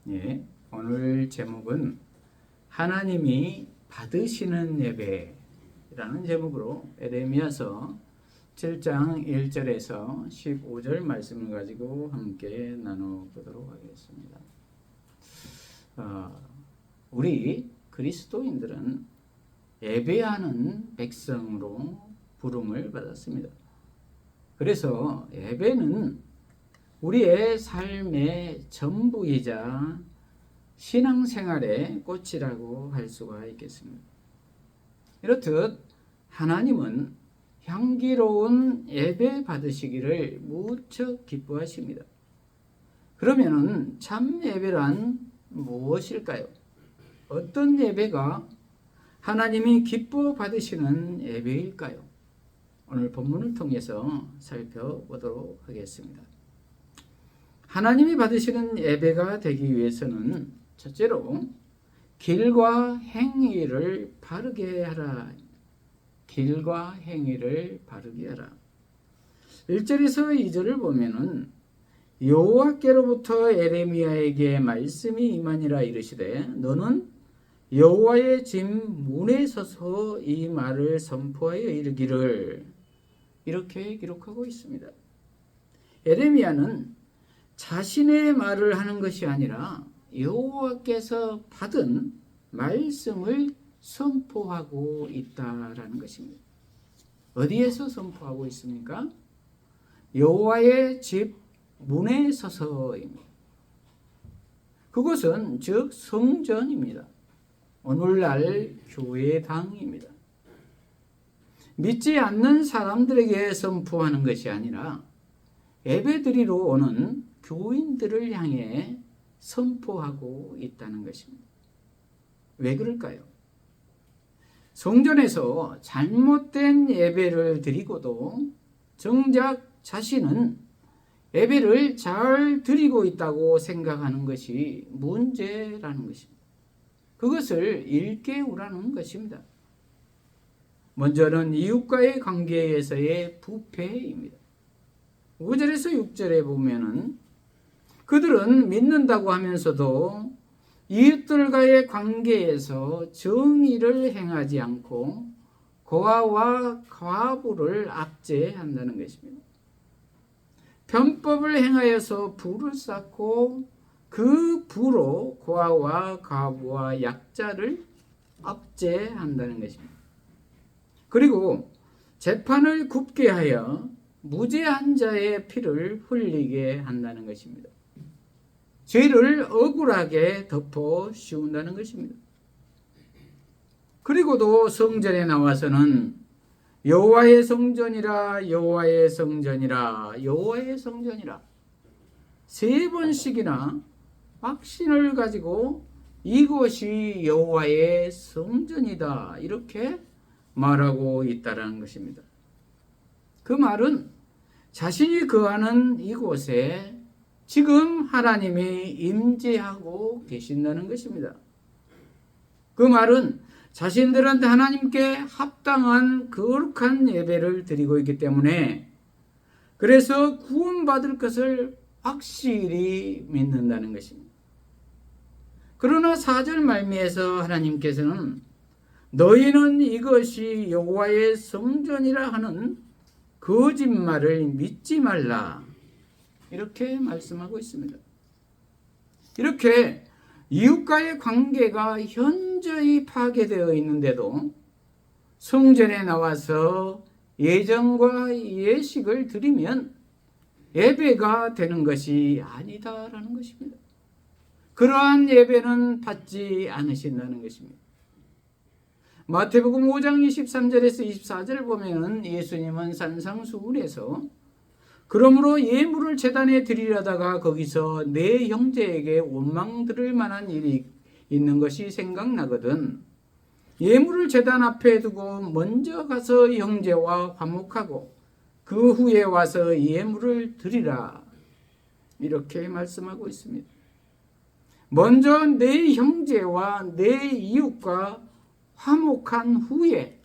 예, 오늘 제목은 하나님이 받으시는 예배라는 제목으로 에레미야서 7장 1절에서 15절 말씀을 가지고 함께 나눠보도록 하겠습니다. 우리 그리스도인들은 예배하는 백성으로 부름을 받았습니다. 그래서 예배는 우리의 삶의 전부이자 신앙생활의 꽃이라고 할 수가 있겠습니다. 이렇듯 하나님은 향기로운 예배 받으시기를 무척 기뻐하십니다. 그러면 참 예배란 무엇일까요? 어떤 예배가 하나님이 기뻐 받으시는 예배일까요? 오늘 본문을 통해서 살펴보도록 하겠습니다. 하나님이 받으시는 예배가 되기 위해서는 첫째로 길과 행위를 바르게 하라. 길과 행위를 바르게 하라. 1절에서 2절을 보면은 여호와께로부터 에레미야에게 말씀이 임하니라 이르시되 너는 여호와의 집 문에 서서 이 말을 선포하여 이르기를, 이렇게 기록하고 있습니다. 에레미야는 자신의 말을 하는 것이 아니라 여호와께서 받은 말씀을 선포하고 있다라는 것입니다. 어디에서 선포하고 있습니까? 여호와의 집 문에 서서입니다. 그것은 즉 성전입니다. 오늘날 교회당입니다. 믿지 않는 사람들에게 선포하는 것이 아니라 예배드리러 오는 교인들을 향해 선포하고 있다는 것입니다. 왜 그럴까요? 성전에서 잘못된 예배를 드리고도 정작 자신은 예배를 잘 드리고 있다고 생각하는 것이 문제라는 것입니다. 그것을 일깨우라는 것입니다. 먼저는 이웃과의 관계에서의 부패입니다. 5절에서 6절에 보면은 그들은 믿는다고 하면서도 이웃들과의 관계에서 정의를 행하지 않고 고아와 과부를 압제한다는 것입니다. 편법을 행하여서 부를 쌓고 그 부로 고아와 과부와 약자를 압제한다는 것입니다. 그리고 재판을 굽게 하여 무죄한 자의 피를 흘리게 한다는 것입니다. 죄를 억울하게 덮어 씌운다는 것입니다. 그리고도 성전에 나와서는 여호와의 성전이라 여호와의 성전이라 여호와의 성전이라 3번씩이나 확신을 가지고 이것이 여호와의 성전이다 이렇게 말하고 있다는 것입니다. 그 말은 자신이 거하는 이곳에 지금 하나님이 임재하고 계신다는 것입니다. 그 말은 자신들은 하나님께 합당한 거룩한 예배를 드리고 있기 때문에 그래서 구원받을 것을 확실히 믿는다는 것입니다. 그러나 4절 말미에서 하나님께서는 너희는 이것이 여호와의 성전이라 하는 거짓말을 믿지 말라 이렇게 말씀하고 있습니다. 이렇게 이웃과의 관계가 현저히 파괴되어 있는데도 성전에 나와서 예전과 예식을 드리면 예배가 되는 것이 아니다라는 것입니다. 그러한 예배는 받지 않으신다는 것입니다. 마태복음 5장 23절에서 24절을 보면 예수님은 산상수훈에서 그러므로 예물을 제단에 드리려다가 거기서 내 형제에게 원망 들을 만한 일이 있는 것이 생각나거든 예물을 제단 앞에 두고 먼저 가서 형제와 화목하고 그 후에 와서 예물을 드리라 이렇게 말씀하고 있습니다. 먼저 내 형제와 내 이웃과 화목한 후에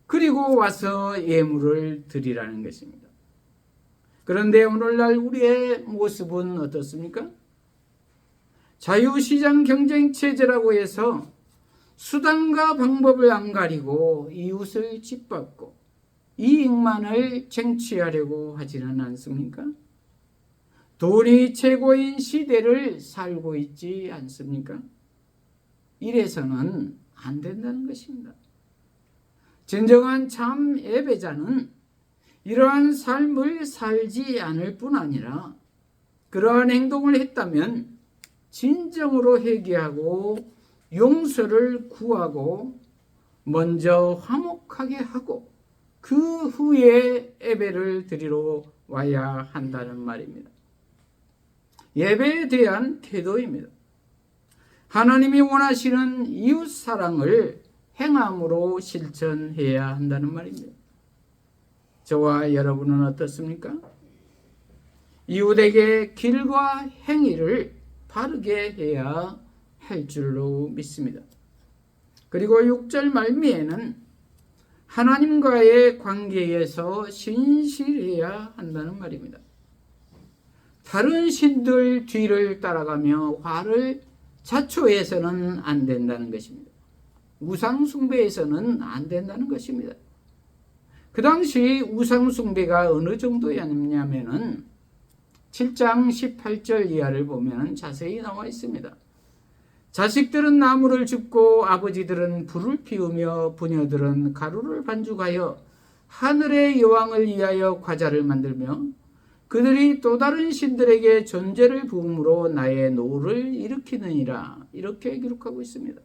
그리고 와서 예물을 드리라는 것입니다. 그런데 오늘날 우리의 모습은 어떻습니까? 자유시장 경쟁체제라고 해서 수단과 방법을 안 가리고 이웃을 짓밟고 이익만을 쟁취하려고 하지는 않습니까? 돈이 최고인 시대를 살고 있지 않습니까? 이래서는 안 된다는 것입니다. 진정한 참 예배자는 이러한 삶을 살지 않을 뿐 아니라 그러한 행동을 했다면 진정으로 회개하고 용서를 구하고 먼저 화목하게 하고 그 후에 예배를 드리러 와야 한다는 말입니다. 예배에 대한 태도입니다. 하나님이 원하시는 이웃 사랑을 행함으로 실천해야 한다는 말입니다. 저와 여러분은 어떻습니까? 이웃에게 길과 행위를 바르게 해야 할 줄로 믿습니다. 그리고 6절 말미에는 하나님과의 관계에서 신실해야 한다는 말입니다. 다른 신들 뒤를 따라가며 화를 자초해서는 안 된다는 것입니다. 우상 숭배에서는 안 된다는 것입니다. 그 당시 우상 숭배가 어느 정도였냐면은 7장 18절 이하를 보면 자세히 나와 있습니다. 자식들은 나무를 줍고 아버지들은 불을 피우며 부녀들은 가루를 반죽하여 하늘의 여왕을 위하여 과자를 만들며 그들이 또 다른 신들에게 존재를 부음으로 나의 노를 일으키느니라. 이렇게 기록하고 있습니다.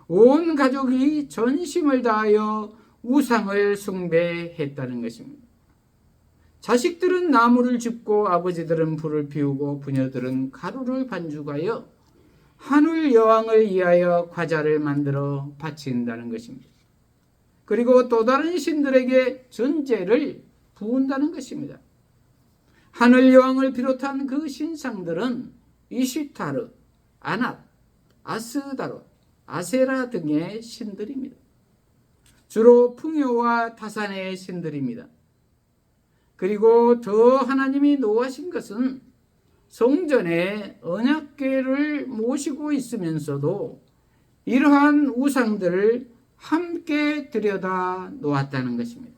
온 가족이 전심을 다하여 우상을 숭배했다는 것입니다. 자식들은 나무를 줍고 아버지들은 불을 피우고 부녀들은 가루를 반죽하여 하늘 여왕을 위하여 과자를 만들어 바친다는 것입니다. 그리고 또 다른 신들에게 존재를 부은다는 것입니다. 하늘 여왕을 비롯한 그 신상들은 이시타르, 아낫, 아스다롯, 아세라 등의 신들입니다. 주로 풍요와 타산의 신들입니다. 그리고 더 하나님이 노하신 것은 성전에 언약궤를 모시고 있으면서도 이러한 우상들을 함께 들여다 놓았다는 것입니다.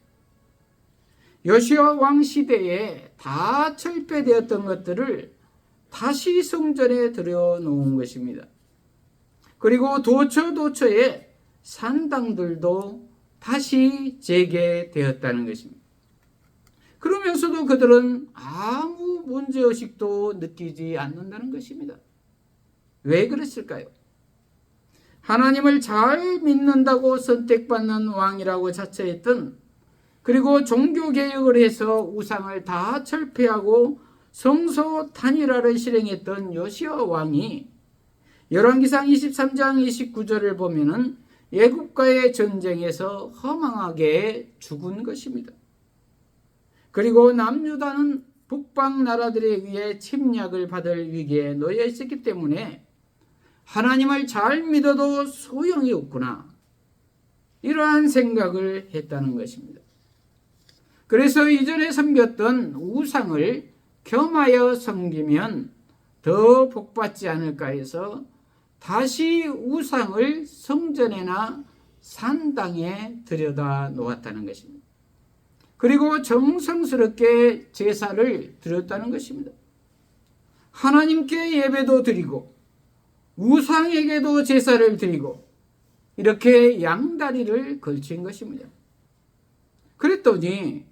요시야 왕 시대에 다 철폐되었던 것들을 다시 성전에 들여놓은 것입니다. 그리고 도처도처에 산당들도 다시 재개되었다는 것입니다. 그러면서도 그들은 아무 문제의식도 느끼지 않는다는 것입니다. 왜 그랬을까요? 하나님을 잘 믿는다고 선택받는 왕이라고 자처했던, 그리고 종교개혁을 해서 우상을 다 철폐하고 성소 단일화를 실행했던 요시야 왕이 열왕기상 23장 29절을 보면은 애굽과의 전쟁에서 허망하게 죽은 것입니다. 그리고 남유다는 북방 나라들에 의해 침략을 받을 위기에 놓여 있었기 때문에 하나님을 잘 믿어도 소용이 없구나, 이러한 생각을 했다는 것입니다. 그래서 이전에 섬겼던 우상을 겸하여 섬기면 더 복받지 않을까 해서 다시 우상을 성전에나 산당에 들여다 놓았다는 것입니다. 그리고 정성스럽게 제사를 드렸다는 것입니다. 하나님께 예배도 드리고 우상에게도 제사를 드리고 이렇게 양다리를 걸친 것입니다. 그랬더니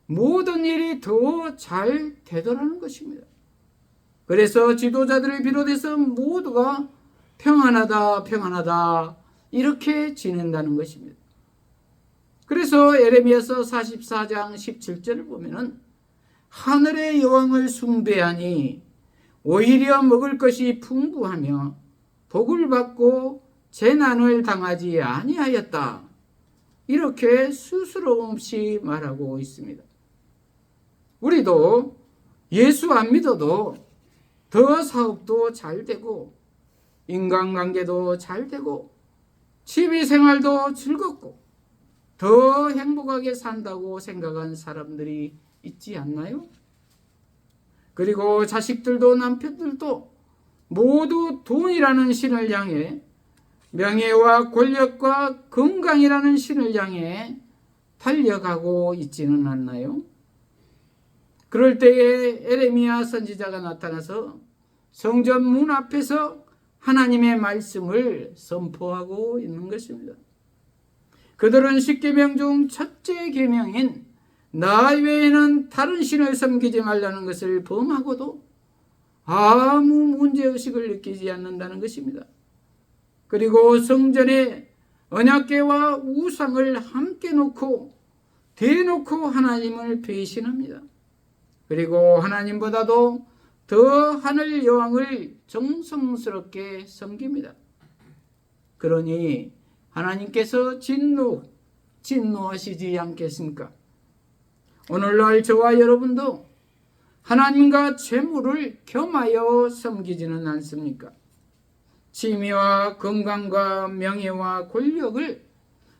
모든 일이 더 잘 되더라는 것입니다. 그래서 지도자들을 비롯해서 모두가 평안하다 평안하다 이렇게 지낸다는 것입니다. 그래서 예레미야서 44장 17절을 보면은 하늘의 여왕을 숭배하니 오히려 먹을 것이 풍부하며 복을 받고 재난을 당하지 아니하였다, 이렇게 스스럼 없이 말하고 있습니다. 우리도 예수 안 믿어도 더 사업도 잘 되고 인간관계도 잘 되고 취미생활도 즐겁고 더 행복하게 산다고 생각한 사람들이 있지 않나요? 그리고 자식들도 남편들도 모두 돈이라는 신을 향해, 명예와 권력과 건강이라는 신을 향해 달려가고 있지는 않나요? 그럴 때에 에레미야 선지자가 나타나서 성전 문 앞에서 하나님의 말씀을 선포하고 있는 것입니다. 그들은 십계명 중 첫째 계명인 나 외에는 다른 신을 섬기지 말라는 것을 범하고도 아무 문제의식을 느끼지 않는다는 것입니다. 그리고 성전에 언약궤와 우상을 함께 놓고 대놓고 하나님을 배신합니다. 그리고 하나님보다도 더 하늘 여왕을 정성스럽게 섬깁니다. 그러니 하나님께서 진노하시지 않겠습니까? 오늘날 저와 여러분도 하나님과 재물을 겸하여 섬기지는 않습니까? 취미와 건강과 명예와 권력을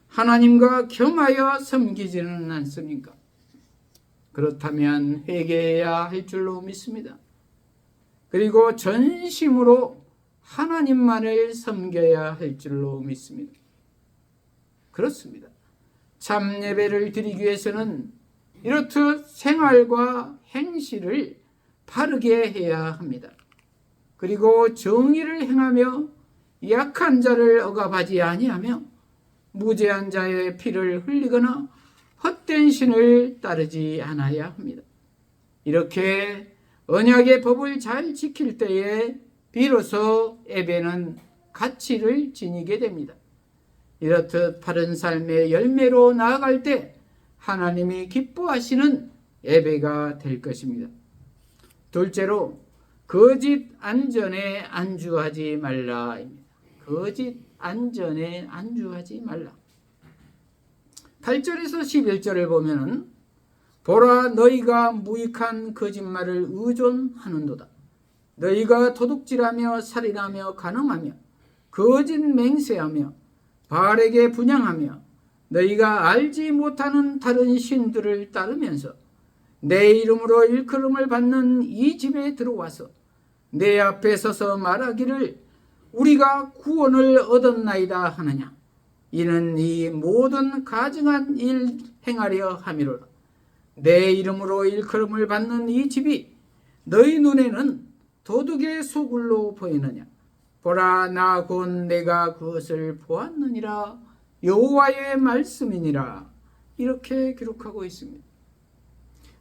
하나님과 겸하여 섬기지는 않습니까? 그렇다면 회개해야 할 줄로 믿습니다. 그리고 전심으로 하나님만을 섬겨야 할 줄로 믿습니다. 그렇습니다. 참 예배를 드리기 위해서는 이렇듯 생활과 행실을 바르게 해야 합니다. 그리고 정의를 행하며 약한 자를 억압하지 아니하며 무죄한 자의 피를 흘리거나 헛된 신을 따르지 않아야 합니다. 이렇게 언약의 법을 잘 지킬 때에 비로소 예배는 가치를 지니게 됩니다. 이렇듯 바른 삶의 열매로 나아갈 때 하나님이 기뻐하시는 예배가 될 것입니다. 둘째로 거짓 안전에 안주하지 말라입니다. 거짓 안전에 안주하지 말라. 8절에서 11절을 보면은 보라 너희가 무익한 거짓말을 의존하는도다. 너희가 도둑질하며 살인하며 간음하며 거짓 맹세하며 바알에게 분향하며 너희가 알지 못하는 다른 신들을 따르면서 내 이름으로 일컬음을 받는 이 집에 들어와서 내 앞에 서서 말하기를 우리가 구원을 얻었나이다 하느냐. 이는 이 모든 가증한 일 행하려 함이로라. 내 이름으로 일컬음을 받는 이 집이 너희 눈에는 도둑의 소굴로 보이느냐. 보라 나 곧 내가 그것을 보았느니라. 여호와의 말씀이니라. 이렇게 기록하고 있습니다.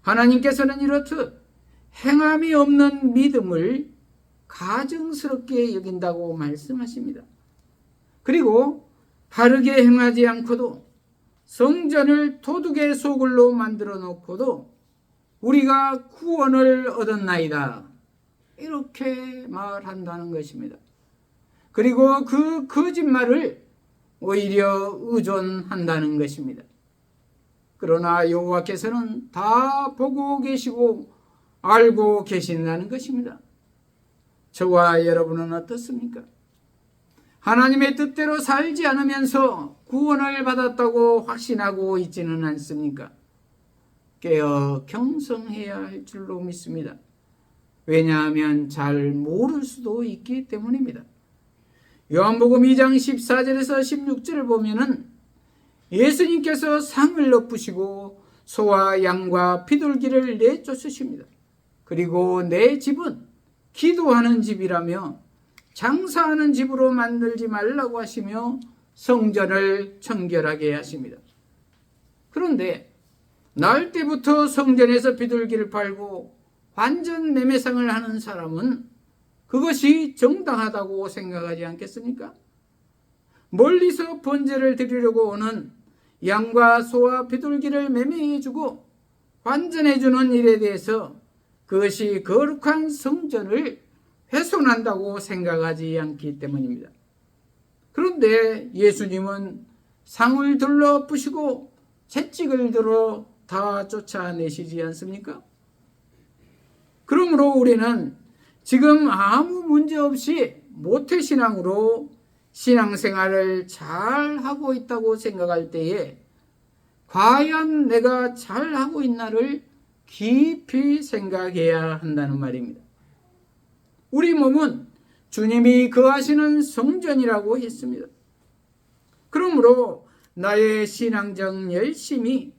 하나님께서는 이렇듯 행함이 없는 믿음을 가증스럽게 여긴다고 말씀하십니다. 그리고 바르게 행하지 않고도 성전을 도둑의 소굴로 만들어 놓고도 우리가 구원을 얻었나이다. 이렇게 말한다는 것입니다. 그리고 그 거짓말을 오히려 의존한다는 것입니다. 그러나 여호와께서는 다 보고 계시고 알고 계신다는 것입니다. 저와 여러분은 어떻습니까? 하나님의 뜻대로 살지 않으면서 구원을 받았다고 확신하고 있지는 않습니까? 깨어 경성해야 할 줄로 믿습니다. 왜냐하면 잘 모를 수도 있기 때문입니다. 요한복음 2장 14절에서 16절을 보면은 예수님께서 상을 엎으시고 소와 양과 비둘기를 내쫓으십니다. 그리고 내 집은 기도하는 집이라며 장사하는 집으로 만들지 말라고 하시며 성전을 청결하게 하십니다. 그런데 나을 때부터 성전에서 비둘기를 팔고 환전 매매상을 하는 사람은 그것이 정당하다고 생각하지 않겠습니까? 멀리서 번제를 드리려고 오는 양과 소와 비둘기를 매매해주고 환전해주는 일에 대해서 그것이 거룩한 성전을 훼손한다고 생각하지 않기 때문입니다. 그런데 예수님은 상을 들러 부시고 채찍을 들어 다 쫓아내시지 않습니까? 그러므로 우리는 지금 아무 문제 없이 모태신앙으로 신앙생활을 잘하고 있다고 생각할 때에 과연 내가 잘하고 있나를 깊이 생각해야 한다는 말입니다. 우리 몸은 주님이 거하시는 성전이라고 했습니다. 그러므로 나의 신앙적 열심이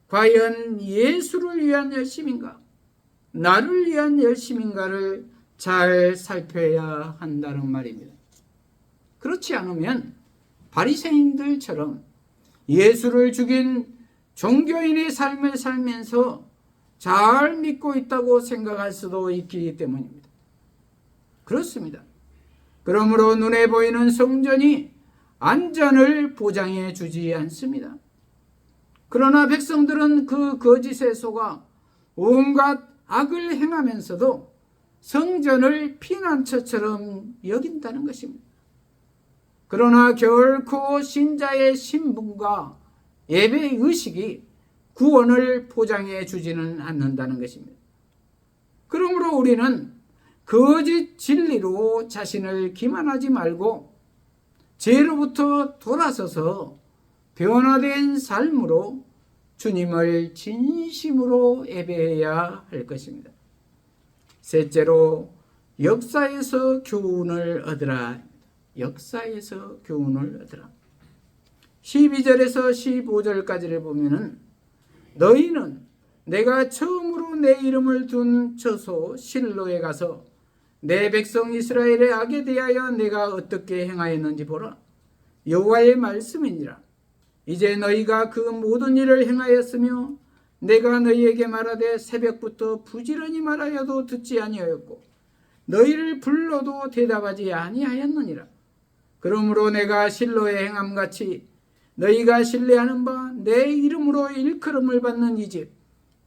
과연 예수를 위한 열심인가, 나를 위한 열심인가를 잘 살펴야 한다는 말입니다. 그렇지 않으면 바리새인들처럼 예수를 죽인 종교인의 삶을 살면서 잘 믿고 있다고 생각할 수도 있기 때문입니다. 그렇습니다. 그러므로 눈에 보이는 성전이 안전을 보장해 주지 않습니다. 그러나 백성들은 그 거짓에 속아 온갖 악을 행하면서도 성전을 피난처처럼 여긴다는 것입니다. 그러나 결코 신자의 신분과 예배 의식이 구원을 보장해 주지는 않는다는 것입니다. 그러므로 우리는 거짓 진리로 자신을 기만하지 말고 죄로부터 돌아서서 변화된 삶으로 주님을 진심으로 예배해야 할 것입니다. 셋째로 역사에서 교훈을 얻으라. 역사에서 교훈을 얻으라. 12절에서 15절까지를 보면은 너희는 내가 처음으로 내 이름을 둔 처소 실로에 가서 내 백성 이스라엘의 악에 대하여 내가 어떻게 행하였는지 보라. 여호와의 말씀이니라. 이제 너희가 그 모든 일을 행하였으며 내가 너희에게 말하되 새벽부터 부지런히 말하여도 듣지 아니하였고 너희를 불러도 대답하지 아니하였느니라. 그러므로 내가 실로에 행함같이 너희가 신뢰하는 바 내 이름으로 일컬음을 받는 이 집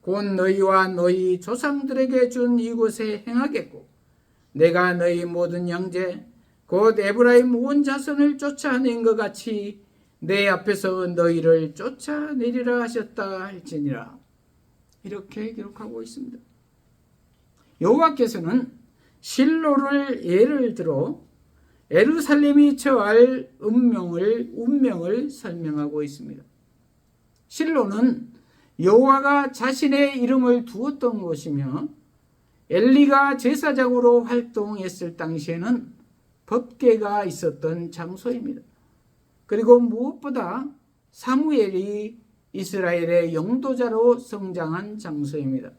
곧 너희와 너희 조상들에게 준 이곳에 행하겠고 내가 너희 모든 형제 곧 에브라임 온 자손을 쫓아낸 것 같이 내 앞에서 너희를 쫓아내리라 하셨다 할지니라. 이렇게 기록하고 있습니다. 여호와께서는 실로를 예를 들어 예루살렘이 처할 운명을 설명하고 있습니다. 실로는 여호와가 자신의 이름을 두었던 곳이며 엘리가 제사장으로 활동했을 당시에는 법궤가 있었던 장소입니다. 그리고 무엇보다 사무엘이 이스라엘의 영도자로 성장한 장소입니다.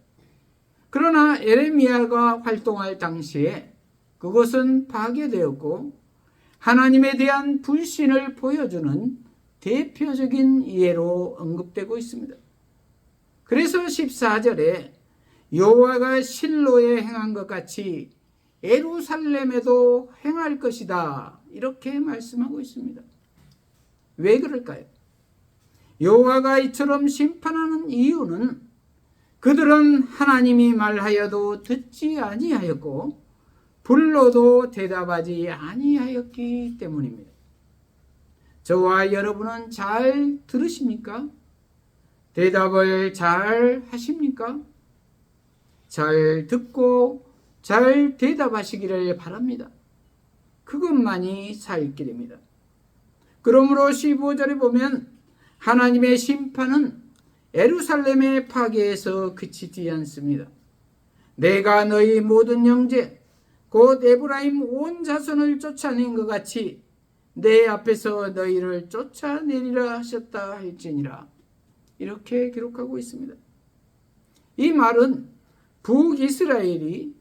그러나 에레미야가 활동할 당시에 그것은 파괴되었고 하나님에 대한 불신을 보여주는 대표적인 예로 언급되고 있습니다. 그래서 14절에 여호와가 실로에 행한 것 같이 예루살렘에도 행할 것이다 이렇게 말씀하고 있습니다. 왜 그럴까요? 여호와가 이처럼 심판하는 이유는 그들은 하나님이 말하여도 듣지 아니하였고 불러도 대답하지 아니하였기 때문입니다. 저와 여러분은 잘 들으십니까? 대답을 잘 하십니까? 잘 듣고 잘 대답하시기를 바랍니다. 그것만이 살 길입니다. 그러므로 15절에 보면 하나님의 심판은 예루살렘의 파괴에서 그치지 않습니다. 내가 너희 모든 형제 곧 에브라임 온 자손을 쫓아낸 것 같이 내 앞에서 너희를 쫓아내리라 하셨다 할지니라. 이렇게 기록하고 있습니다. 이 말은 북이스라엘이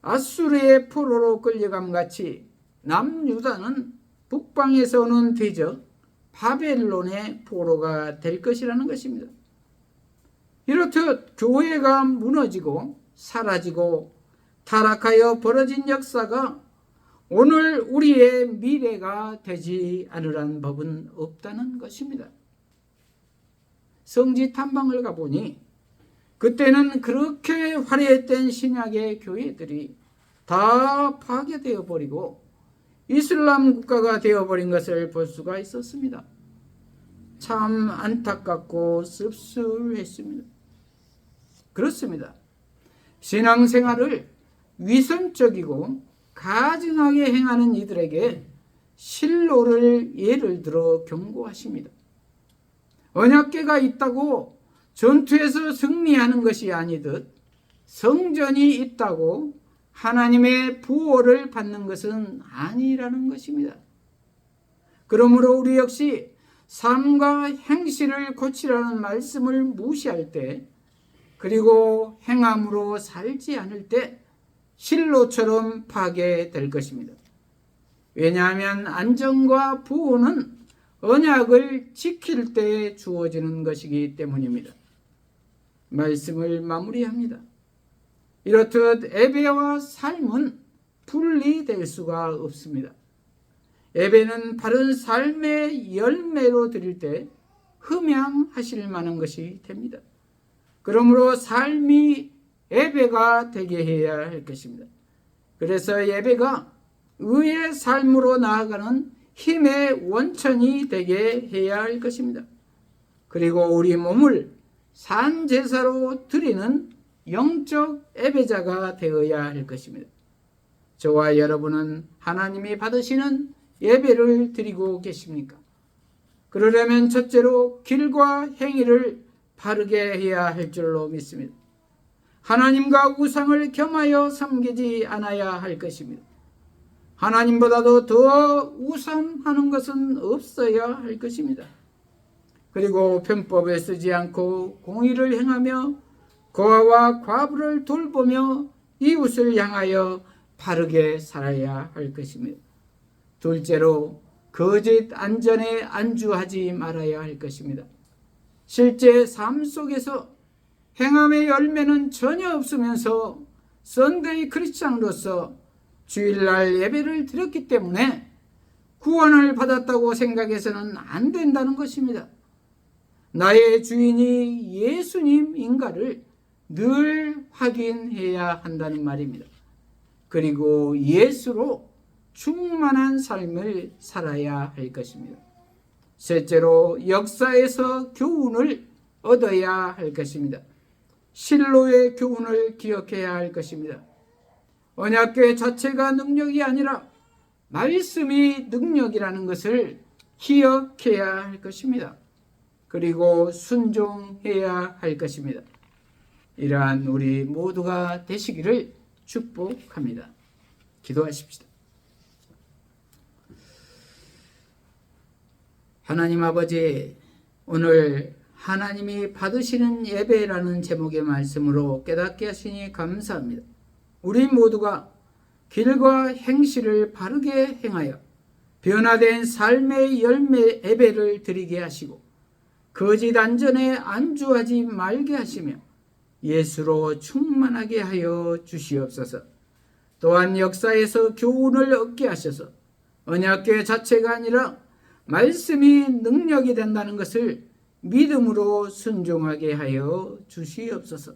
아수르의 포로로 끌려감 같이 남유다는 북방에서 오는 대적 바벨론의 포로가 될 것이라는 것입니다. 이렇듯 교회가 무너지고 사라지고 타락하여 벌어진 역사가 오늘 우리의 미래가 되지 않으란 법은 없다는 것입니다. 성지 탐방을 가보니 그때는 그렇게 화려했던 신약의 교회들이 다 파괴되어 버리고 이슬람 국가가 되어버린 것을 볼 수가 있었습니다. 참 안타깝고 씁쓸했습니다. 그렇습니다. 신앙생활을 위선적이고 가증하게 행하는 이들에게 실로를 예를 들어 경고하십니다. 언약궤가 있다고 전투에서 승리하는 것이 아니듯 성전이 있다고 하나님의 부호를 받는 것은 아니라는 것입니다. 그러므로 우리 역시 삶과 행실을 고치라는 말씀을 무시할 때, 그리고 행함으로 살지 않을 때 실로처럼 파괴될 것입니다. 왜냐하면 안정과 부호는 언약을 지킬 때 주어지는 것이기 때문입니다. 말씀을 마무리합니다. 이렇듯 예배와 삶은 분리될 수가 없습니다. 예배는 바른 삶의 열매로 드릴 때 흠양하실 만한 것이 됩니다. 그러므로 삶이 예배가 되게 해야 할 것입니다. 그래서 예배가 의의 삶으로 나아가는 힘의 원천이 되게 해야 할 것입니다. 그리고 우리 몸을 산제사로 드리는 영적 예배자가 되어야 할 것입니다. 저와 여러분은 하나님이 받으시는 예배를 드리고 계십니까? 그러려면 첫째로 길과 행위를 바르게 해야 할 줄로 믿습니다. 하나님과 우상을 겸하여 섬기지 않아야 할 것입니다. 하나님보다도 더 우상하는 것은 없어야 할 것입니다. 그리고 편법에 쓰지 않고 공의를 행하며 고아와 과부를 돌보며 이웃을 향하여 바르게 살아야 할 것입니다. 둘째로 거짓 안전에 안주하지 말아야 할 것입니다. 실제 삶 속에서 행함의 열매는 전혀 없으면서 선데이 크리스찬으로서 주일날 예배를 드렸기 때문에 구원을 받았다고 생각해서는 안 된다는 것입니다. 나의 주인이 예수님인가를 늘 확인해야 한다는 말입니다. 그리고 예수로 충만한 삶을 살아야 할 것입니다. 셋째로 역사에서 교훈을 얻어야 할 것입니다. 실로의 교훈을 기억해야 할 것입니다. 언약궤 자체가 능력이 아니라 말씀이 능력이라는 것을 기억해야 할 것입니다. 그리고 순종해야 할 것입니다. 이러한 우리 모두가 되시기를 축복합니다. 기도하십시다. 하나님 아버지, 오늘 하나님이 받으시는 예배라는 제목의 말씀으로 깨닫게 하시니 감사합니다. 우리 모두가 길과 행실을 바르게 행하여 변화된 삶의 열매 예배를 드리게 하시고 거짓 안전에 안주하지 말게 하시며 예수로 충만하게 하여 주시옵소서. 또한 역사에서 교훈을 얻게 하셔서 언약궤 자체가 아니라 말씀이 능력이 된다는 것을 믿음으로 순종하게 하여 주시옵소서.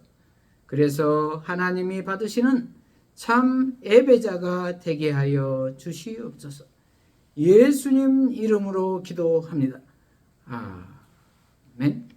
그래서 하나님이 받으시는 참 예배자가 되게 하여 주시옵소서. 예수님 이름으로 기도합니다. 아멘.